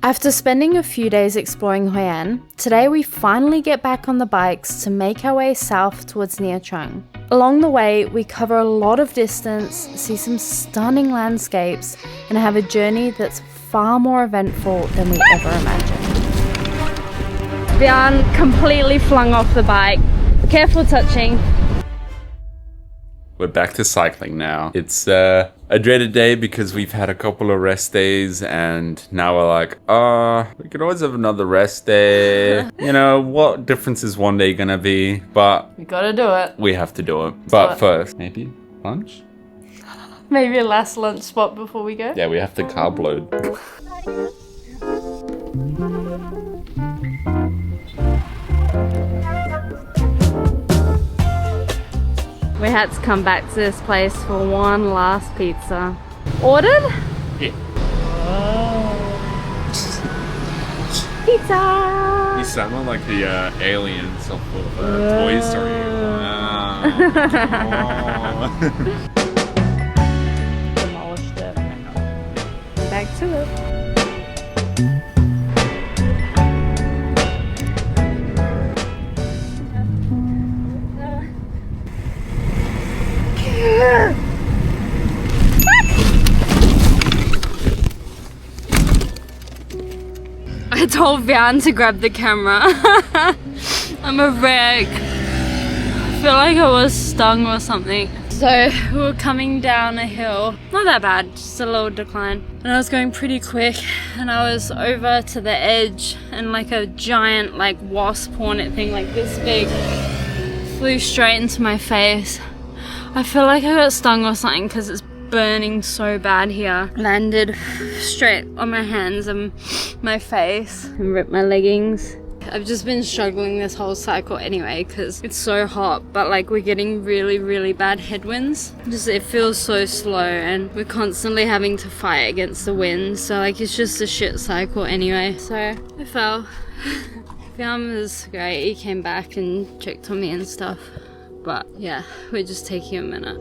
After spending a few days exploring Hoi An, today we finally get back on the bikes to make our way south towards Nha Trang. Along the way, we cover a lot of distance, see some stunning landscapes, and have a journey that's far more eventful than we ever imagined. Wehan completely flung off the bike. Careful touching. We're back to cycling now. It's a dreaded day because we've had a couple of rest days and now we're like, we could always have another rest day. You know, what difference is one day gonna be? But We gotta do it. we have to do it. But first, maybe lunch? Maybe a last lunch spot before we go. Yeah, we have to carb load. We had to come back to this place for one last pizza. Ordered? Yeah. Pizza! You sound like the aliens of Toy Story. Demolished it. Back to it. I told Wehan to grab the camera. I'm a wreck. I feel like I was stung or something. So we were coming down a hill. Not that bad, just a little decline. And I was going pretty quick and I was over to the edge and like a giant like wasp hornet thing like this big flew straight into my face. I feel like I got stung or something because it's burning so bad here. Landed straight on my hands and my face and ripped my leggings. I've just been struggling this whole cycle anyway because it's so hot, but like we're getting really bad headwinds. Just it feels so slow and we're constantly having to fight against the wind, so like it's just a shit cycle anyway. So I fell. Wehan was great, he came back and checked on me and stuff, but yeah, we're just taking a minute.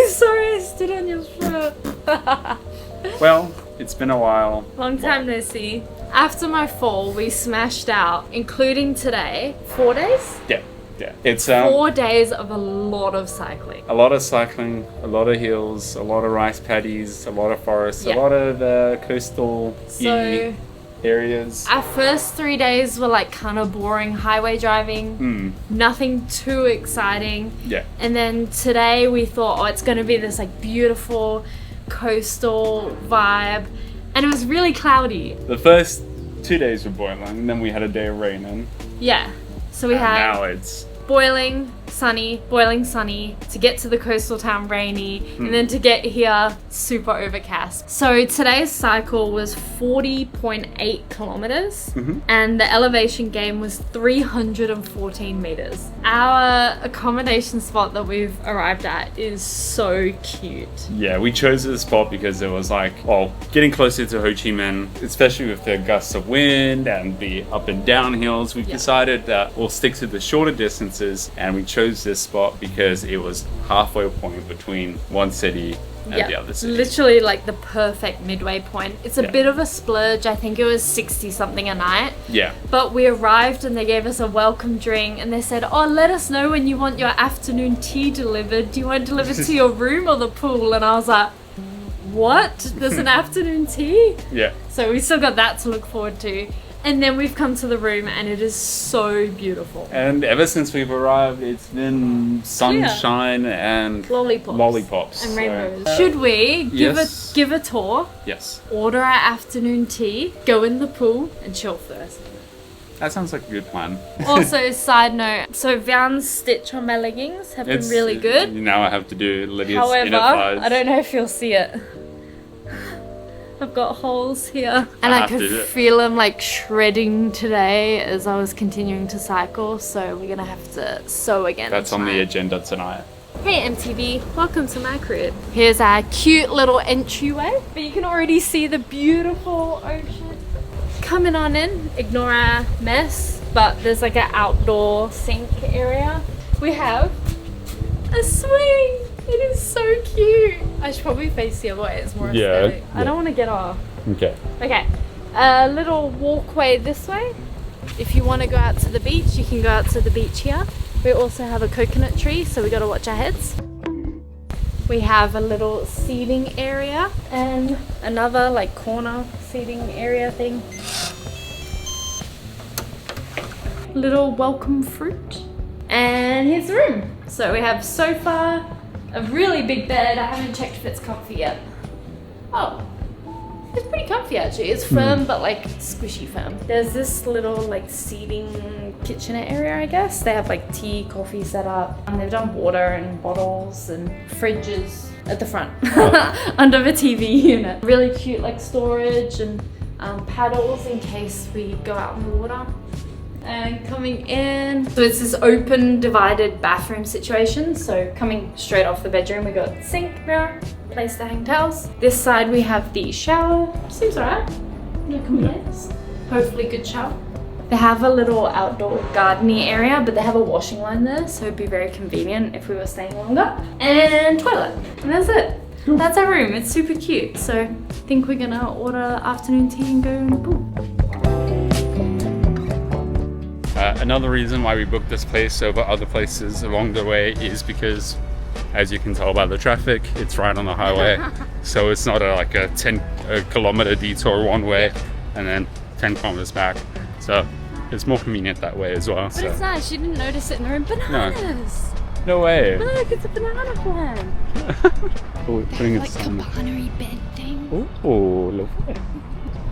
Sorry, I stood on your foot. Well, it's been a while. Long time no see. After my fall, we smashed out, including today, 4 days? Yeah. It's 4 days of a lot of cycling. a lot of cycling, a lot of hills, a lot of rice paddies, a lot of forests, Yeah. a lot of coastal So areas. our first 3 days were like kind of boring highway driving. Nothing too exciting. Yeah. And then today we thought, oh, it's going to be this like beautiful coastal vibe. And it was really cloudy. The first 2 days were boiling, and then we had a day of raining. Yeah. So we And had now it's boiling sunny, to get to the coastal town rainy, and then to get here super overcast. So today's cycle was 40.8 kilometers and the elevation gain was 314 meters. Our accommodation spot that we've arrived at is so cute. yeah, we chose this spot because it was like, well, getting closer to Ho Chi Minh, especially with the gusts of wind and the up and down hills, we've decided that we'll stick to the shorter distances, and we chose this spot because it was halfway point between one city and the other city. Literally like the perfect midway point. It's a bit of a splurge. I think it was 60 something a night. Yeah. But we arrived and they gave us a welcome drink and they said, oh, let us know when you want your afternoon tea delivered. Do you want it delivered to your room or the pool? And I was like, what? There's an afternoon tea? Yeah. So we still got that to look forward to. And then we've come to the room and it is so beautiful. And ever since we've arrived, it's been sunshine and Lollipops. And so, rainbows. Should we give a tour? Yes. Order our afternoon tea, go in the pool and chill first. That sounds like a good plan. Also, side note, so Wehan's stitch on my leggings have been really good. Now I have to do Lydia's However, inner thighs. I don't know if you'll see it. I've got holes here. And I could feel them like shredding today as I was continuing to cycle. So we're going to have to sew again. That's on the agenda tonight. Hey MTV, welcome to my crib. Here's our cute little entryway, but you can already see the beautiful ocean. Coming on in, ignore our mess, but there's like an outdoor sink area. We have a swing. It is so cute. I should probably face the other way, it's more aesthetic. I don't want to get off. Okay. Okay, a little walkway this way. If you want to go out to the beach, you can go out to the beach here. We also have a coconut tree, so we got to watch our heads. We have a little seating area and another like corner seating area thing. Little welcome fruit. And here's the room. So we have sofa, a really big bed. I haven't checked if it's comfy yet. Oh, it's pretty comfy actually. It's firm, but like squishy firm. There's this little like seating kitchenette area, I guess. They have like tea, coffee set up. And they've done water and bottles and fridges at the front under the TV unit. Really cute like storage and paddles in case we go out in the water. And coming in, so it's this open divided bathroom situation. So coming straight off the bedroom, we got sink, mirror, place to hang towels. This side we have the shower. Seems alright, no complaints. Hopefully good shower. They have a little outdoor gardening area, but they have a washing line there, so it'd be very convenient if we were staying longer. And toilet, and that's it. That's our room. It's super cute. So I think we're gonna order afternoon tea and go in the pool. Another reason why we booked this place over other places along the way is because, as you can tell by the traffic, it's right on the highway. So it's not like a 10 kilometer detour one way and then 10 kilometers back. So it's more convenient that way as well. But it's nice, you didn't notice it in the room. Bananas! No way! Look, it's a banana plant! Oh, putting Like cabana-y bed thing. Oh, lovely.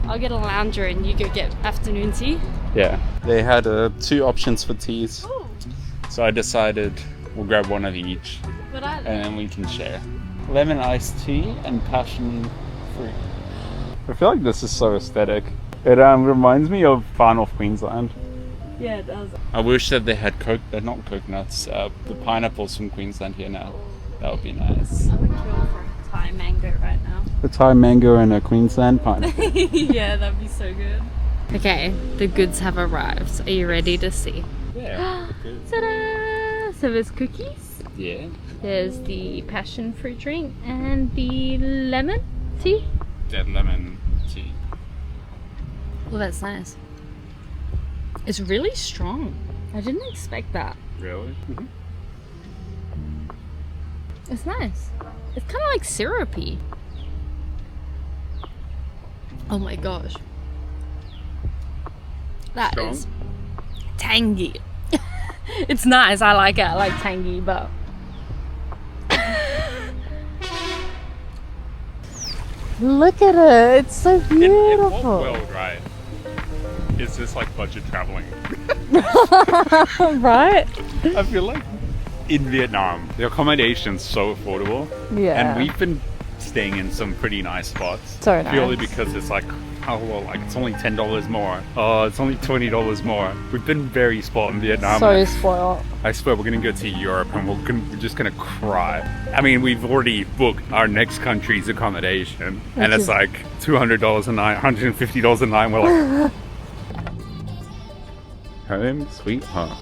I'll get a lounger and you go get afternoon tea. Yeah, they had 2 options for teas. Oh. So I decided we'll grab one of each But I and then we can share. Lemon iced tea and passion fruit. I feel like this is so aesthetic. It reminds me of Far North Queensland. Yeah, it does. I wish that they had not coconuts, the pineapples from Queensland here now. That would be nice. I would kill for a Thai mango right now. A Thai mango and a Queensland pineapple. Yeah, that'd be so good. Okay, the goods have arrived. Are you ready to see? Yeah. Good. Ta-da! So there's cookies. Yeah. There's the passion fruit drink and the lemon tea. Dead lemon tea. Well, that's nice. It's really strong. I didn't expect that. Really? Mm-hmm. It's nice. It's kind of like syrupy. Oh my gosh. That Strong? is tangy. It's nice. I like it. I like tangy, but look at it. It's so beautiful. In what world, right? Is this like budget traveling? Right? I feel like in Vietnam, the accommodation's so affordable. Yeah. And we've been staying in some pretty nice spots. So nice. Purely because it's like, oh well, like it's only $10 more. Oh, it's only $20 more. We've been very spoiled in Vietnam. So spoiled. I swear we're gonna go to Europe and we're just gonna cry. I mean, we've already booked our next country's accommodation, and it's like $200 a night, $150 a night. We're like, home sweet home.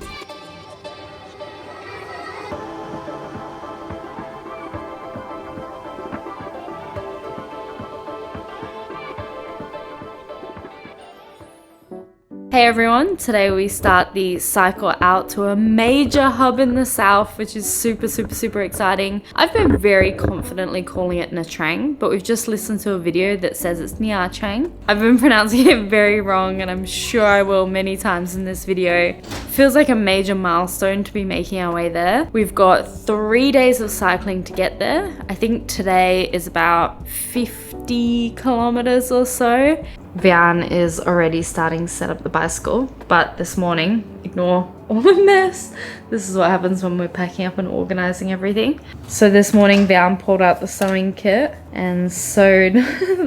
Hey everyone, today we start the cycle out to a major hub in the south, which is super exciting. I've been very confidently calling it Nha Trang, but we've just listened to a video that says it's Nha Trang. I've been pronouncing it very wrong, and I'm sure I will many times in this video. Feels like a major milestone to be making our way there. We've got 3 days of cycling to get there. I think today is about 50 kilometers or so. Wehan is already starting to set up the bicycle, but this morning, ignore all the mess. This is what happens when we're packing up and organizing everything. So this morning, Wehan pulled out the sewing kit and sewed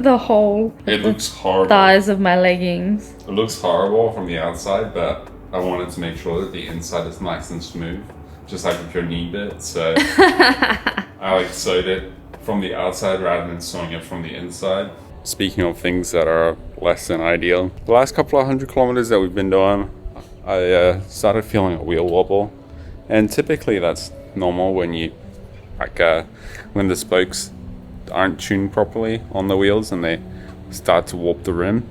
the whole It looks horrible. thighs of my leggings. It looks horrible from the outside, but I wanted to make sure that the inside is nice and smooth. just like with your knee bit. So I like sewed it from the outside rather than sewing it from the inside. Speaking of things that are less than ideal, the last couple of 100 kilometers that we've been doing, I started feeling a wheel wobble, and typically that's normal when you when the spokes aren't tuned properly on the wheels and they start to warp the rim.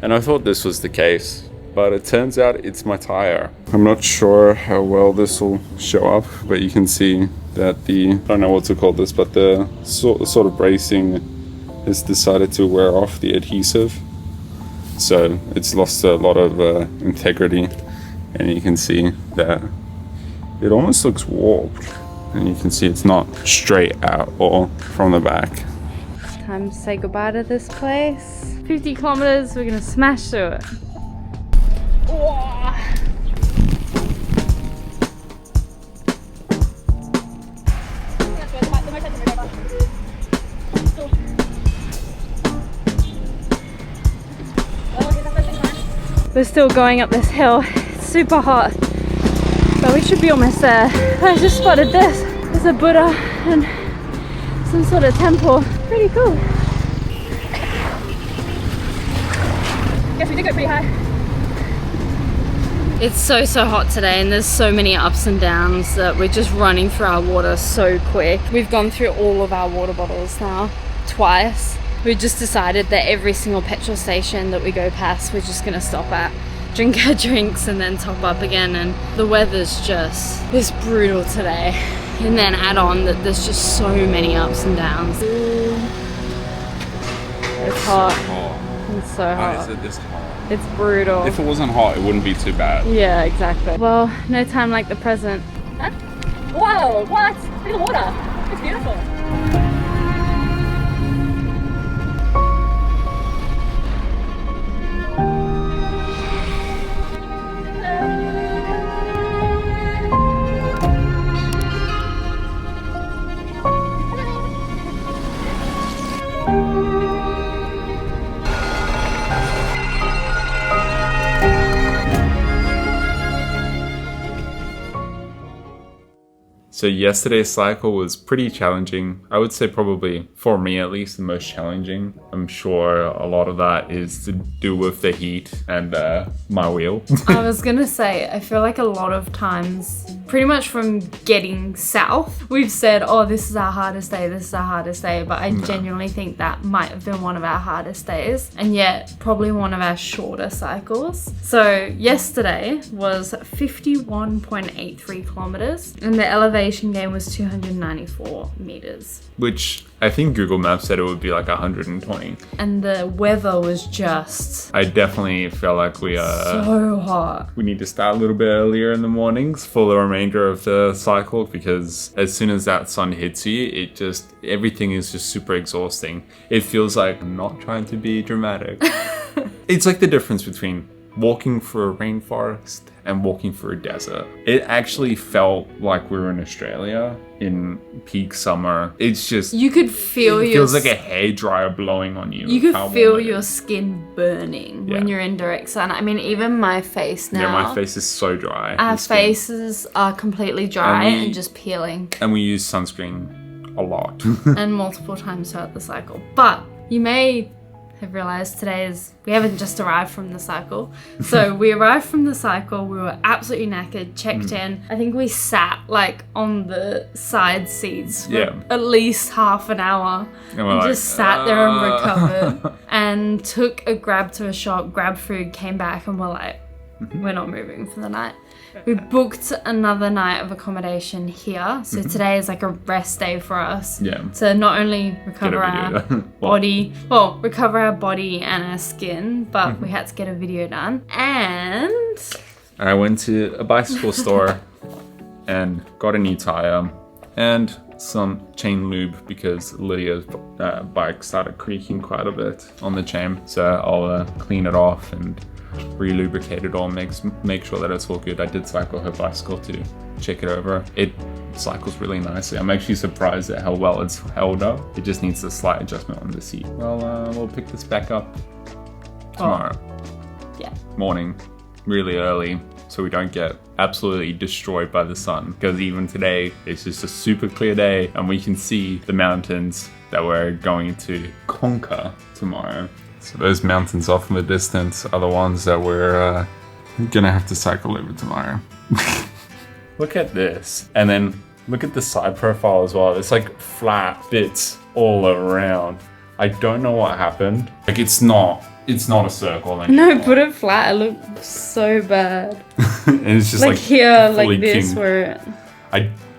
And I thought this was the case, but it turns out it's my tire. I'm not sure how well this will show up, but you can see that I don't know what to call this, but the sort of bracing has decided to wear off the adhesive. So it's lost a lot of integrity, and you can see that it almost looks warped. And you can see it's not straight out or from the back. Time to say goodbye to this place. 50 kilometers, we're gonna smash through it. Whoa. We're still going up this hill. It's super hot, but we should be almost there. I just spotted this. There's a Buddha and some sort of temple. Pretty cool. Guess we did go pretty high. It's so hot today, and there's so many ups and downs that we're just running through our water so quick. We've gone through all of our water bottles now, twice. We just decided that every single petrol station that we go past, we're just gonna stop at, drink our drinks and then top up again. And the weather's just this brutal today. And then add on that there's just so many ups and downs. It's hot. It's so hot. Why is it this hot? It's brutal. If it wasn't hot, it wouldn't be too bad. Yeah, exactly. Well, no time like the present. Huh? Whoa, what? Look at the water. It's beautiful. So yesterday's cycle was pretty challenging. I would say probably, for me at least, the most challenging. I'm sure a lot of that is to do with the heat and my wheel. I was gonna say, I feel like a lot of times, pretty much from getting south, we've said, oh, this is our hardest day, this is our hardest day, but I genuinely think that might have been one of our hardest days, and yet probably one of our shorter cycles. So yesterday was 51.83 kilometers, and the elevation gain was 294 meters. Which I think Google Maps said it would be like 120. And the weather was just... I definitely feel like we are... so hot. We need to start a little bit earlier in the mornings for the remainder of the cycle, because as soon as that sun hits you, everything is just super exhausting. It feels like I'm not trying to be dramatic. It's like the difference between walking through a rainforest and walking through a desert. It actually felt like we were in Australia in peak summer. It's just... You could feel it feels like a hairdryer blowing on you. You could feel your skin burning when you're in direct sun. I mean, even my face now. Yeah, my face is so dry. Our faces are completely dry and just peeling. And we use sunscreen a lot. And multiple times throughout the cycle. But you may have realized we haven't just arrived from the cycle. So we arrived from the cycle, we were absolutely knackered, checked in. I think we sat like on the side seats for at least half an hour and just sat there and recovered and took a grab to a shop, grabbed food, came back, and we're like, we're not moving for the night. We booked another night of accommodation here. So today is like a rest day for us. Yeah. To not only recover our body, recover our body and our skin, but we had to get a video done. And I went to a bicycle store and got a new tire and some chain lube because Lydia's bike started creaking quite a bit on the chain. So I'll clean it off and re-lubricate it all, make sure that it's all good. I did cycle her bicycle to check it over. It cycles really nicely. I'm actually surprised at how well it's held up. It just needs a slight adjustment on the seat. Well, we'll pick this back up tomorrow. Yeah. Morning, really early. so we don't get absolutely destroyed by the sun. Because even today, it's just a super clear day and we can see the mountains that we're going to conquer tomorrow. So those mountains off in the distance are the ones that we're gonna have to cycle over tomorrow. Look at this. And then look at the side profile as well. It's like flat bits all around. I don't know what happened. Like it's not a circle anymore. No, put it flat. It looks so bad. And it's just like here, fully like this, king. where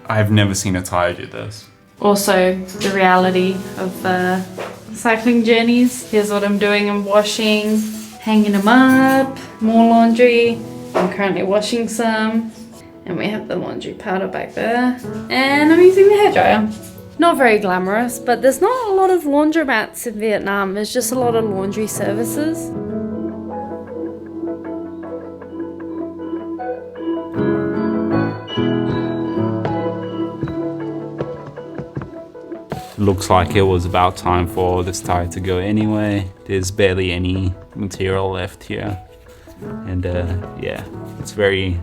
I've never seen a tire do this. Also, the reality of cycling journeys. Here's what I'm doing. I'm washing, hanging them up, more laundry. I'm currently washing some. And we have the laundry powder back there. And I'm using the hairdryer. Not very glamorous, but there's not a lot of laundromats in Vietnam. There's just a lot of laundry services. Looks like it was about time for this tire to go anyway. There's barely any material left here. And yeah, it's very...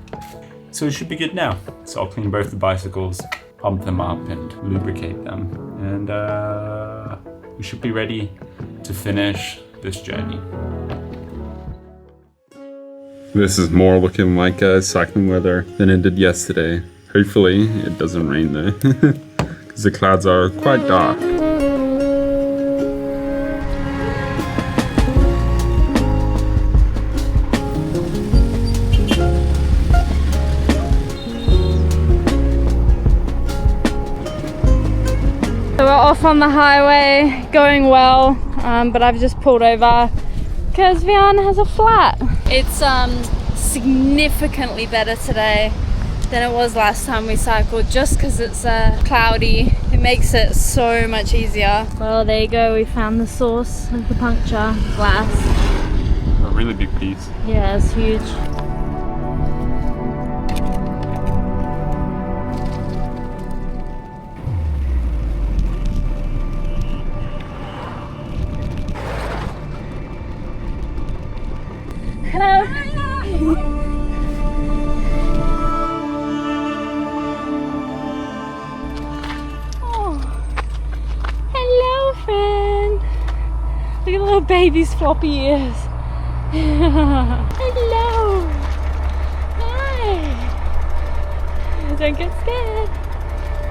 So it should be good now. So I'll clean both the bicycles, pump them up and lubricate them. And we should be ready to finish this journey. This is more looking like cycling weather than it did yesterday. Hopefully it doesn't rain though, because the clouds are quite dark. So we're off on the highway, going well, but I've just pulled over because Wehan has a flat. It's significantly better today than it was last time we cycled, just because it's cloudy. It makes it so much easier. Well, there you go, we found the source of the puncture glass. A really big piece. Yeah, it's huge. Hello. Oh. Hello, friend. Look at the little baby's floppy ears. Hello. Hi. Don't get scared.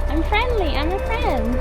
I'm friendly. I'm a friend.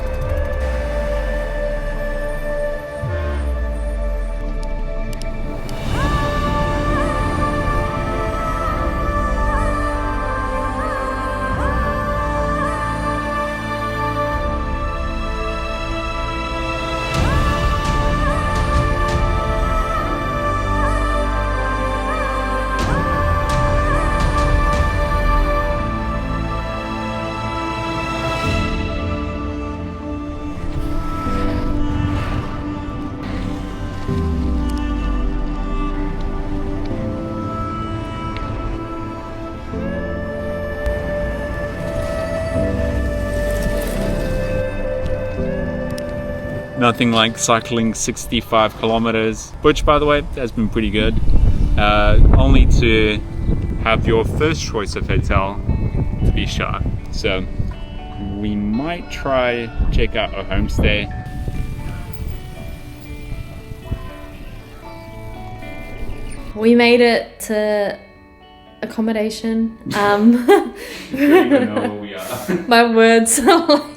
Nothing like cycling 65 kilometers, which by the way has been pretty good. Only to have your first choice of hotel to be shot. So we might try check out a homestay. We made it to accommodation. We don't even know where we are. My words are like,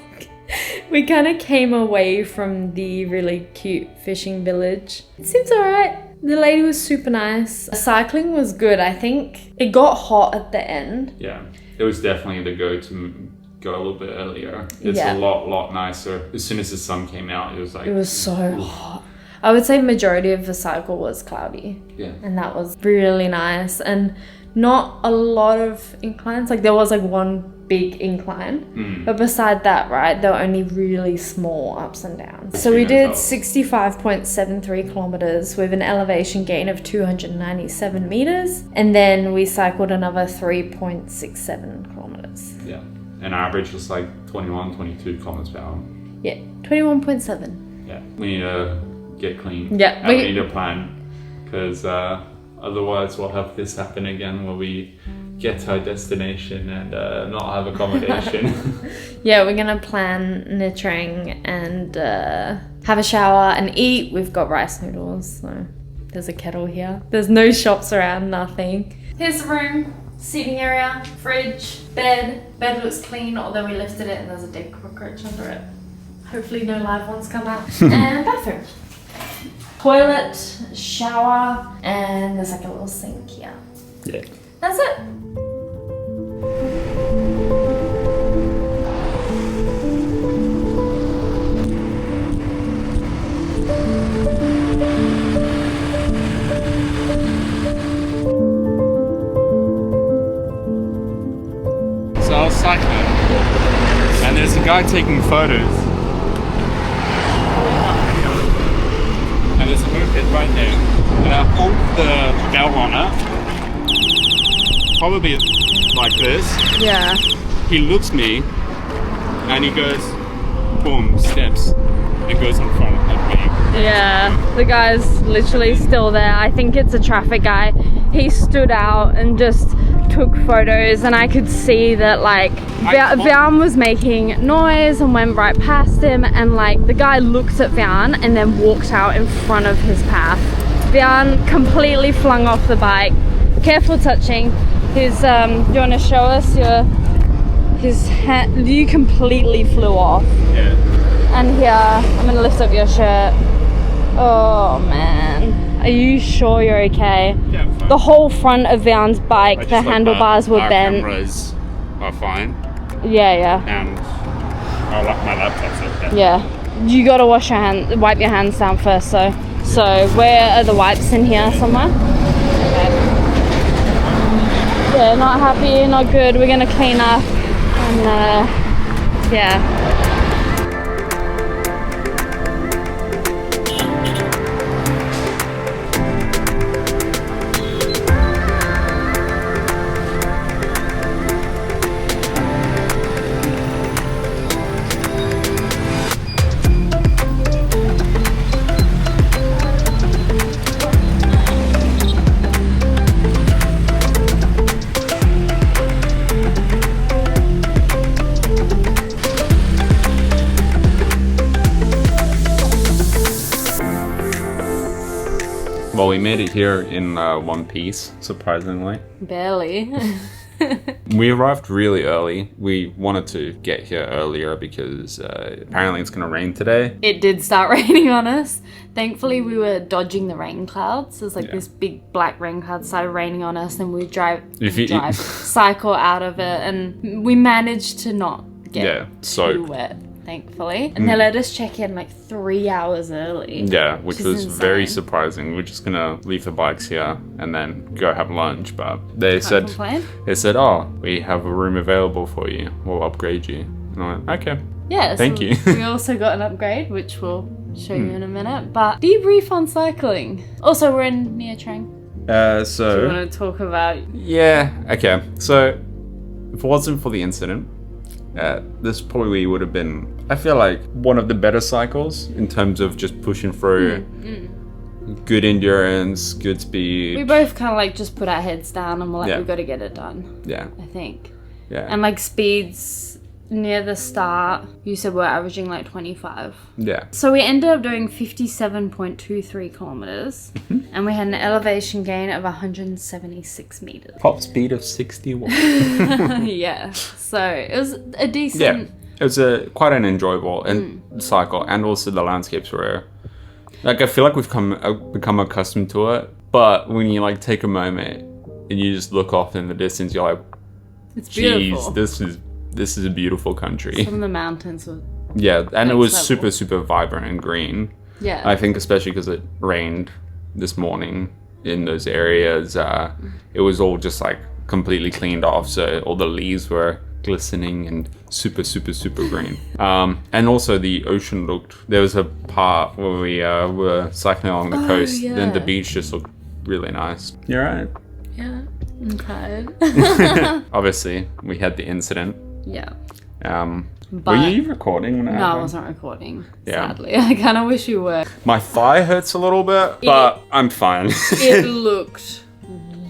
we kind of came away from the really cute fishing village. It seems alright. The lady was super nice. Cycling was good. I think it got hot at the end. Yeah, it was definitely the go to go a little bit earlier. It's Yeah. a lot nicer. As soon as the sun came out, it was like... It was so hot. I would say majority of the cycle was cloudy. Yeah. And that was really nice. And not a lot of inclines. Like there was like one big incline. But beside that, right, there were only really small ups and downs. So we did 65.73 kilometers with an elevation gain of 297 meters. And then we cycled another 3.67 kilometers. Yeah. And our average was like 21, 22 kilometers per hour. Yeah, 21.7. Yeah. We need to get clean. Yeah. And we need a plan, because otherwise we'll have this happen again where we get to our destination and not have accommodation. Yeah, we're gonna plan Nha Trang and have a shower and eat. We've got rice noodles, so there's a kettle here. There's no shops around, nothing. Here's the room, seating area, fridge, bed. Bed looks clean, although we lifted it and there's a dead cockroach under it. Hopefully no live ones come out. And bathroom. Toilet, shower, and there's like a little sink here. Yeah. That's it. So I was cycling, and there's a guy taking photos. And there's a moped right there. And I pulled the belt on it, probably like this. Yeah. He looks me, and he goes, boom, steps, and goes in front of me. Yeah, the guy's literally still there. I think it's a traffic guy. He stood out and just took photos, and I could see that like Vian was making noise and went right past him, and like the guy looked at Vian and then walked out in front of his path. Vian completely flung off the bike. Careful touching. His do you want to show us his hand? You completely flew off. Yeah. And here, I'm gonna lift up your shirt. Oh man, are you sure you're okay? Yeah, I'm fine. The whole front of Vian's bike, the handlebars were our bent. Cameras are fine, Yeah, and my laptop's okay. yeah. You gotta wash your hands, wipe your hands down first. So where are the wipes in here somewhere? Okay. Yeah, not happy, not good. We're gonna clean up, and yeah. Well, we made it here in one piece, surprisingly. Barely. We arrived really early. We wanted to get here earlier because apparently it's going to rain today. It did start raining on us. Thankfully, we were dodging the rain clouds. There's like this big black rain cloud started raining on us, and we cycle out of it, and we managed to not get too wet, thankfully. And they let us check in like 3 hours early. Yeah, which was insane. very surprising. We're just gonna leave the bikes here and then go have lunch, but they said, oh, we have a room available for you. We'll upgrade you. And I went, okay. Yeah, thank you. We also got an upgrade, which we'll show you in a minute. But debrief on cycling. Also, we're in Nha Trang. So Do you want to talk about? Yeah, okay. So if it wasn't for the incident, this probably would have been, I feel like, one of the better cycles in terms of just pushing through. Good endurance, good speed. We both kind of like just put our heads down and we're like, we've got to get it done. Yeah. I think. Yeah. And like speeds near the start, you said we're averaging like 25. Yeah. So we ended up doing 57.23 kilometers and we had an elevation gain of 176 meters. Top speed of 61. Yeah. So it was a decent... Yeah. It was quite an enjoyable cycle, and also the landscapes were... Like, I feel like we've become accustomed to it, but when you like take a moment and you just look off in the distance, you're like, it's beautiful. Geez, this is a beautiful country. Some of the mountains were... Yeah, and it was super, super vibrant and green. Yeah. I think especially because it rained this morning in those areas, it was all just like completely cleaned off, so all the leaves were glistening and super, super, super green. And also the ocean there was a part where we were cycling along the coast, then the beach just looked really nice. You're right. Yeah, I'm tired. Obviously, we had the incident. Yeah. Were you recording when it happened? No, I wasn't recording, sadly. I kind of wish you were. My thigh hurts a little bit, but I'm fine. It looked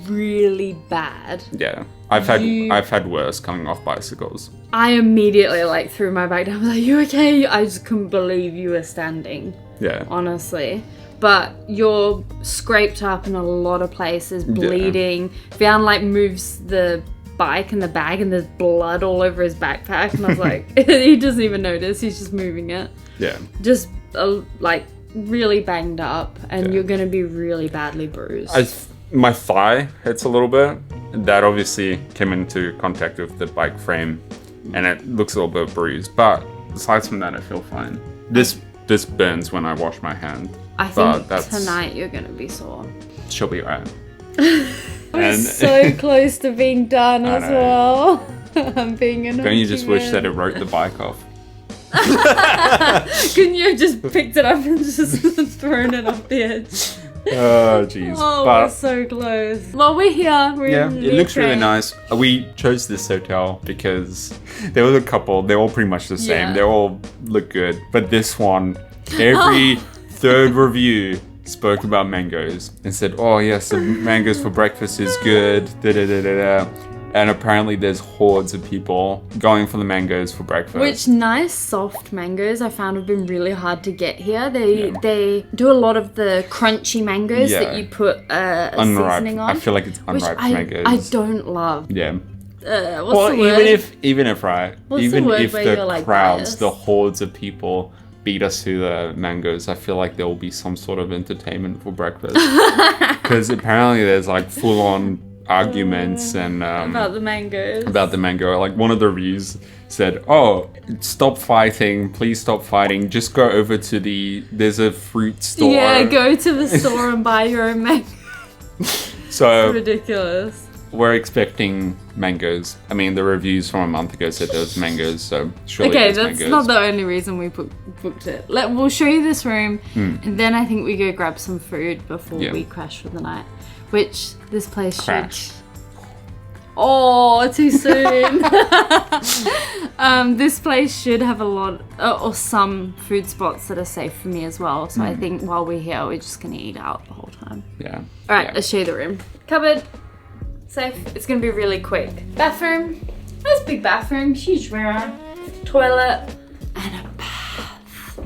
really bad. Yeah. I've had worse coming off bicycles. I immediately like threw my bag down. I was like, "You okay?" I just couldn't believe you were standing. Yeah. Honestly. But you're scraped up in a lot of places, bleeding. Vian like moves the bike and the bag and there's blood all over his backpack. And I was like, he doesn't even notice. He's just moving it. Yeah. Just like really banged up and you're going to be really badly bruised. My thigh hurts a little bit. That obviously came into contact with the bike frame and it looks a little bit bruised. But aside from that, I feel fine. This burns when I wash my hand. I think tonight you're going to be sore. She'll be right. We're so close to being done as well. I'm being annoying. Don't you just wish that it wrote the bike off? Couldn't you have just picked it up and just thrown it off the edge? Oh, jeez. Oh, we're so close. Well, we're here. We're in it looks really nice. We chose this hotel because there was a couple. They're all pretty much the same. Yeah. They all look good. But this one, every third review spoke about mangoes and said, "Oh yes, the mangoes for breakfast is good." And apparently there's hordes of people going for the mangoes for breakfast. Which nice soft mangoes I found have been really hard to get here. They do a lot of the crunchy mangoes that you put a seasoning on. I feel like it's unripe mangoes. I don't love. Yeah. What's the word? even if the crowds, the hordes of people beat us to the mangoes, I feel like there will be some sort of entertainment for breakfast. Because apparently there's like full on arguments and about the mangoes. About the mango. Like one of the reviews said, "Oh, stop fighting, please stop fighting, just go over to there's a fruit store." Yeah, go to the store and buy your own mango. So it's ridiculous. We're expecting mangoes. I mean, the reviews from a month ago said there was mangoes, so surely okay, there's that's mangoes. not the only reason we booked it. We'll show you this room, and then I think we go grab some food before we crash for the night. Which this place should. Oh, too soon. This place should have a lot or some food spots that are safe for me as well. So I think while we're here, we're just gonna eat out the whole time. Yeah. All right, let's show you the room. Cupboard, safe. It's gonna be really quick. Bathroom. Nice big bathroom, huge mirror, toilet, and a bath.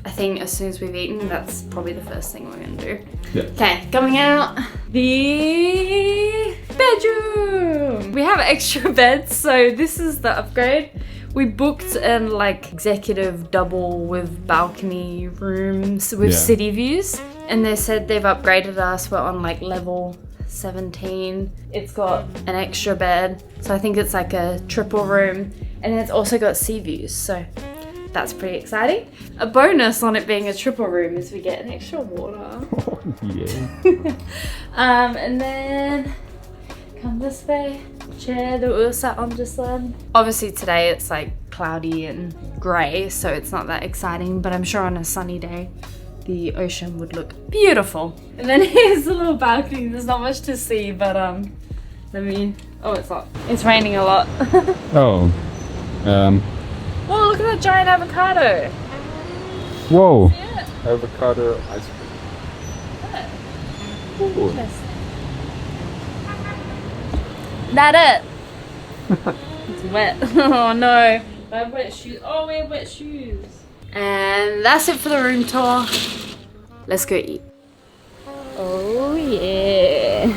I think as soon as we've eaten, that's probably the first thing we're gonna do. Yeah. Okay, coming out, the bedroom. We have extra beds, so this is the upgrade. We booked an like executive double with balcony rooms with city views, and they said they've upgraded us. We're on like level 17. It's got an extra bed, so I think it's like a triple room, and it's also got sea views, so that's pretty exciting. A bonus on it being a triple room is we get an extra water. Yeah. And then come this way, chair that we were sat on just then. Obviously today it's like cloudy and grey, so it's not that exciting, but I'm sure on a sunny day the ocean would look beautiful. And then here's the little balcony. There's not much to see, but oh, it's not. It's raining a lot. Oh. Oh, look at that giant avocado. Whoa. Yeah. Avocado ice cream. Ooh. That it? It's wet. Oh no. I have wet shoes. Oh, we have wet shoes. And that's it for the room tour. Let's go eat. Oh yeah.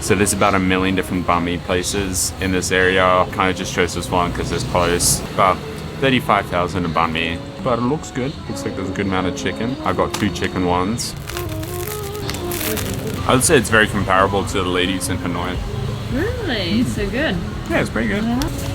So there's about 1 million different banh mi places in this area. Kind of just chose this one because it's close. About 35,000 a banh mi. But it looks good. Looks like there's a good amount of chicken. I got 2 chicken ones. I would say it's very comparable to the ladies in Hanoi. Really? It's so good. Yeah, it's pretty good.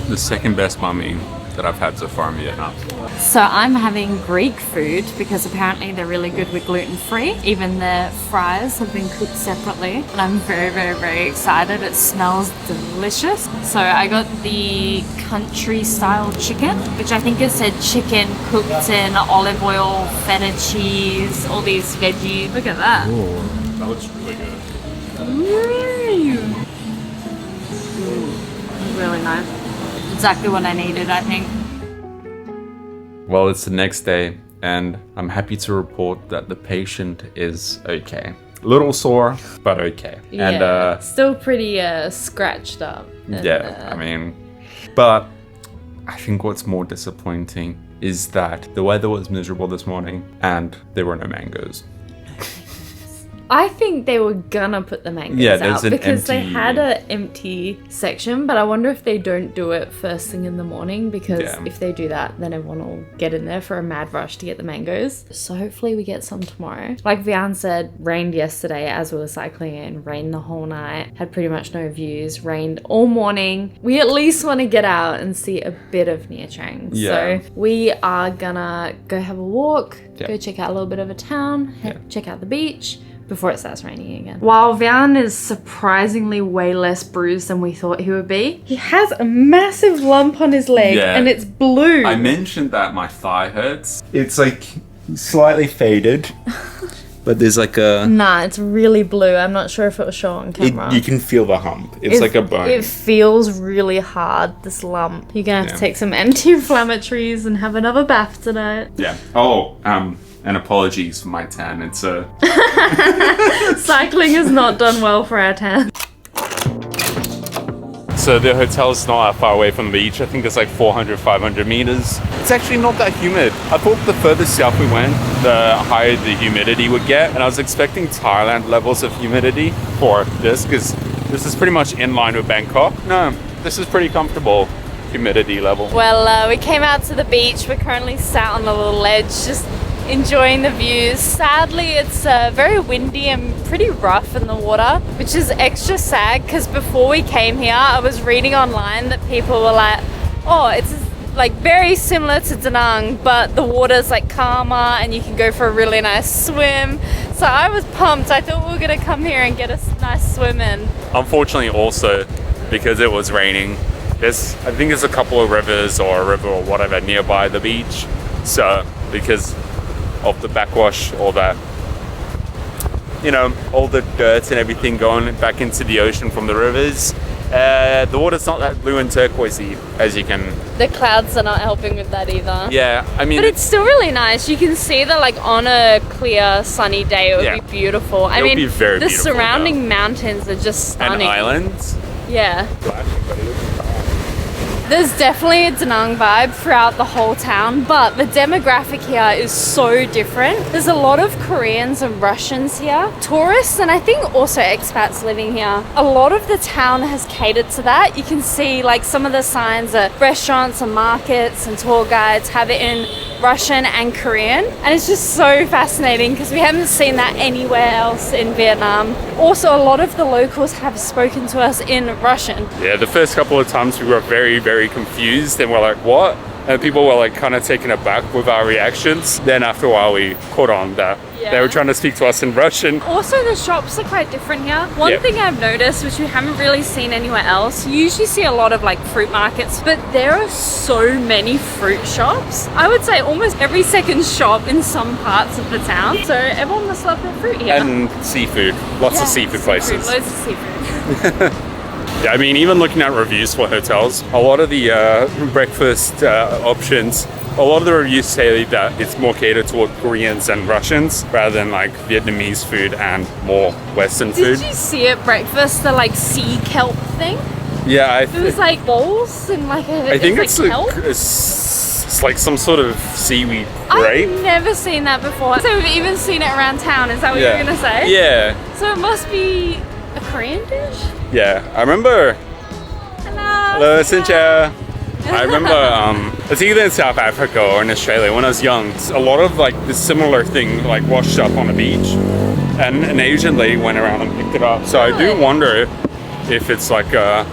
The second best banh mi that I've had so far in Vietnam. So I'm having Greek food because apparently they're really good with gluten-free. Even their fries have been cooked separately. And I'm very, very, very excited. It smells delicious. So I got the country-style chicken, which I think it said chicken cooked in olive oil, feta cheese, all these veggies. Look at that. Oh, that looks really good. Really nice. Exactly what I needed, I think. Well, it's the next day, and I'm happy to report that the patient is okay. Little sore, but okay. Yeah, still pretty scratched up. I mean, but I think what's more disappointing is that the weather was miserable this morning and there were no mangoes. I think they were gonna put the mangoes out because they had an empty section, but I wonder if they don't do it first thing in the morning because if they do that, then everyone will get in there for a mad rush to get the mangoes. So hopefully we get some tomorrow. Like Vian said, rained yesterday as we were cycling in, rained the whole night, had pretty much no views, rained all morning. We at least want to get out and see a bit of Nha Trang. Yeah. So we are gonna go have a walk, go check out a little bit of a town, check out the beach, before it starts raining again. While Vian is surprisingly way less bruised than we thought he would be, he has a massive lump on his leg and it's blue. I mentioned that my thigh hurts. It's like slightly faded, but there's like a... Nah, it's really blue. I'm not sure if it will show on camera. You can feel the hump. It's like a bone. It feels really hard, this lump. You're gonna have to take some anti-inflammatories and have another bath tonight. Yeah. Oh, and apologies for my tan. It's cycling has not done well for our tan. So the hotel's not that far away from the beach. I think it's like 400, 500 meters. It's actually not that humid. I thought the further south we went, the higher the humidity would get. And I was expecting Thailand levels of humidity for this because this is pretty much in line with Bangkok. No, this is pretty comfortable humidity level. Well, we came out to the beach. We're currently sat on a little ledge, just enjoying the views. Sadly, it's very windy and pretty rough in the water, which is extra sad because before we came here, I was reading online that people were like, oh, it's like very similar to Da Nang, but the water's like calmer and you can go for a really nice swim. So I was pumped. I thought we were gonna come here and get a nice swim in. Unfortunately, also because it was raining, I think there's a couple of rivers or a river or whatever nearby the beach. So because of the backwash, all that, all the dirt and everything going back into the ocean from the rivers, the water's not that blue and turquoisey as you can... The clouds are not helping with that either. Yeah, I mean... But it's still really nice. You can see that like on a clear sunny day it would be beautiful. I mean, be very the beautiful, surrounding mountains are just stunning. And islands. Yeah. There's definitely a Da Nang vibe throughout the whole town, but the demographic here is so different. There's a lot of Koreans and Russians here, tourists, and I think also expats living here. A lot of the town has catered to that. You can see like some of the signs are restaurants and markets and tour guides have it in Russian and Korean, and it's just so fascinating because we haven't seen that anywhere else in Vietnam. Also, a lot of the locals have spoken to us in Russian. Yeah, the first couple of times we were very, very confused and we're like, what? And people were like kind of taken aback with our reactions. Then after a while we caught on that they were trying to speak to us in Russian. Also, the shops are quite different here. One thing I've noticed, which we haven't really seen anywhere else, you usually see a lot of like fruit markets, but there are so many fruit shops. I would say almost every second shop in some parts of the town. So everyone must love their fruit here. And seafood. Lots of seafood places. Loads of seafood. Yeah, I mean, even looking at reviews for hotels, a lot of the breakfast options, a lot of the reviews say that it's more catered toward Koreans and Russians rather than like Vietnamese food and more Western food. Did you see at breakfast the like sea kelp thing? Yeah, it was like bowls and like I think it's kelp. It's like some sort of seaweed grape. I've never seen that before. So we've even seen it around town. Is that what you were gonna say? Yeah. So it must be a Korean dish? Yeah, I remember. Hello, xin chào. I remember it's either in South Africa or in Australia when I was young. A lot of like this similar thing like washed up on the beach, and an Asian lady went around and picked it up. So I do wonder if it's like try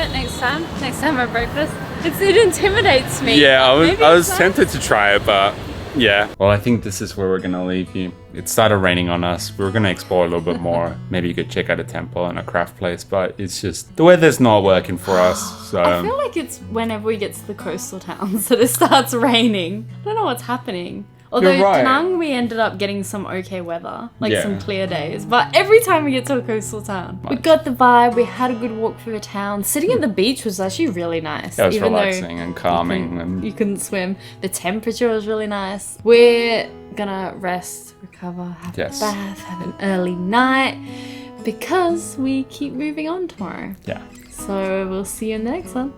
it next time. Next time at breakfast. It intimidates me. Yeah, I was tempted to try it, but yeah. Well, I think this is where we're gonna leave you. It started raining on us. We were gonna explore a little bit more. Maybe you could check out a temple and a craft place, but it's just the weather's not working for us. So I feel like it's whenever we get to the coastal towns that it starts raining. I don't know what's happening. Although You're right. Penang, we ended up getting some okay weather, like Yeah. some clear days. But every time we get to a coastal town, we Nice. got the vibe. We had a good walk through the town. Sitting at the beach was actually really nice. Yeah, it was even though relaxing and calming. you couldn't swim. The temperature was really nice. We're gonna rest, recover, have Yes. a bath, have an early night because we keep moving on tomorrow. Yeah. So we'll see you in the next one.